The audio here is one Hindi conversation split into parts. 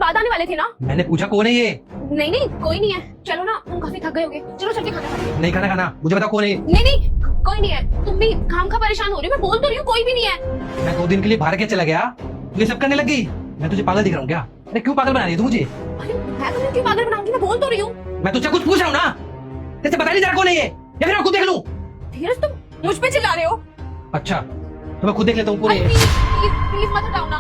बाद आने वाले थे ना। मैंने पूछा कौन है ये? नहीं नहीं कोई नहीं है, चलो ना, तुम काफी थक गए होगे, चलो चल के खाना खाते हैं। नहीं खाना खाना, मुझे बताओ कौन है? नहीं नहीं कोई नहीं है, तुम भी काम का परेशान हो रही हो, मैं बोल तो रही हूँ कोई भी नहीं है। मैं 2 दिन के लिए बाहर के चला गया, तू ये सब करने लगी। मैं तुझे पागल दिख रहा हूँ क्या? अरे क्यों पागल बना रही है तू मुझे? अरे मैं तुम्हें क्यों पागल बनाऊंगी, मैं बोल तो रही हूँ। मैं तुझसे कुछ पूछ रहा हूँ ना, जैसे बता नहीं जरा कौन है ये, या फिर मैं खुद देख लूँ? धीरज तुम मुझ पे चिल्ला रहे हो। अच्छा तो मैं खुद देख लेता हूँ कौन है ये। प्लीज मत हटाओ ना।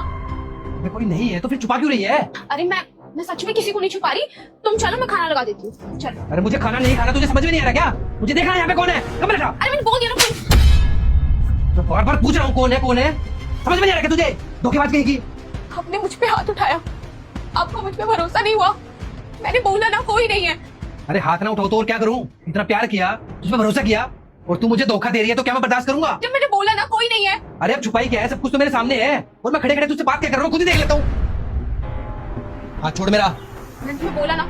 अबे कोई नहीं है तो फिर छुपा क्यों रही है? अरे मैं सच में किसी को नहीं छुपा रही, तुम चलो मैं खाना लगा देती हूँ, चलो। अरे मुझे खाना नहीं खाना, तुझे समझ में नहीं आ रहा क्या? मुझे देखना है यहाँ पे कौन है, कब बैठा? अरे मैंने बोल दिया ना। मैं बार बार पूछ रहा हूँ कौन है कौन है, समझ में नहीं आ रहा क्या तुझे? धोखेबाज कहीं की। आपने मुझ पे हाथ उठाया, आपको मुझ पे भरोसा नहीं हुआ, मैंने बोला ना कोई नहीं है। अरे हाथ ना उठाओ तो और क्या करूँ? इतना प्यार किया, तुझ पे भरोसा किया, और तू मुझे धोखा दे रही है तो क्या मैं बर्दाश्त करूंगा? जब मैंने बोला ना कोई नहीं है। अरे अब छुपाई क्या है, सब कुछ तो मेरे सामने है, और मैं खड़े खड़े तुझसे बात क्या कर रहा हूँ खुद ही देख लेता हूँ। हाथ छोड़ मेरा। मैंने तुम्हें बोला ना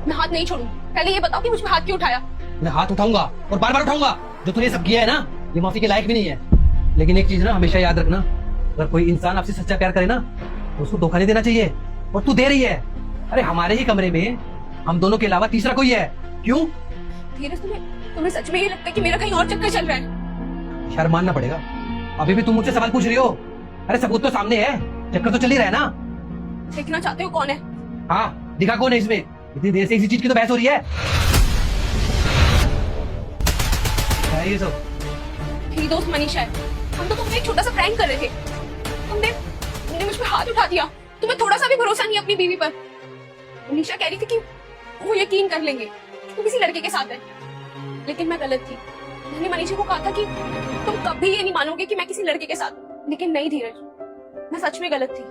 मैं हाथ नहीं छोड़ूं, पहले ये बताओ कि मुझ पे हाथ क्यों उठाया? मैं हाथ उठाऊंगा और बार बार उठाऊंगा, जो तूने सब किया है ना ये माफी के लायक भी नहीं है। लेकिन एक चीज ना हमेशा याद रखना, अगर कोई इंसान आपसे सच्चा प्यार करे ना तो उसको धोखा नहीं देना चाहिए, और तू दे रही है। अरे हमारे ही कमरे में हम दोनों के अलावा तीसरा कोई है, क्यों? धीरज तुम्हें सच में ये लगता है कि मेरा कहीं और चक्कर चल रहा है? शर्म मानना पड़ेगा, अभी भी तुम मुझसे सवाल पूछ रही हो? अरे सबूत तो सामने है, चक्कर तो चल ही रहा है ना। देखना चाहते हो कौन है? हाँ दिखा कौन है इसमें, इतनी देर से इसी चीज की तो बहस हो रही है। क्या है ये सब? मेरी दोस्त मनीषा है, हम तो तुमसे एक छोटा सा प्रैंक कर रहे थे, तुमने मुझ पे हाथ उठा दिया। तुम्हें थोड़ा सा भी भरोसा नहीं अपनी बीवी पर। मनीषा कह रही थी कि वो यकीन कर लेंगे कि तू किसी लड़के के साथ है, लेकिन मैं गलत थी। मैंने मनीषा को कहा था कि तुम कभी ये नहीं मानोगे कि मैं किसी लड़के के साथ, लेकिन नहीं धीरज, मैं सच में गलत थी,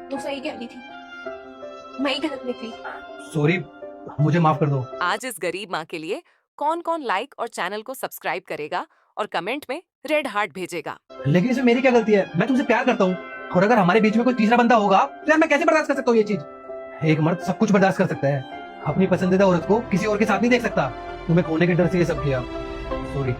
तो सही कह रही थी, मैं ही गलत निकली। सॉरी, मुझे माफ कर दो। आज इस गरीब माँ के लिए कौन कौन लाइक और चैनल को सब्सक्राइब करेगा और कमेंट में रेड हार्ट भेजेगा? लेकिन इसमें मेरी क्या गलती है? मैं तुमसे प्यार करता हूँ, और अगर हमारे बीच में कोई तीसरा बंदा होगा तो यार मैं कैसे बर्दाश्त कर सकता हूँ ये चीज? एक मर्द सब कुछ बर्दाश्त कर सकता है, अपनी पसंदीदा औरत को किसी और के साथ नहीं देख सकता। तुम्हें खोने के डर से ये सब किया, सॉरी।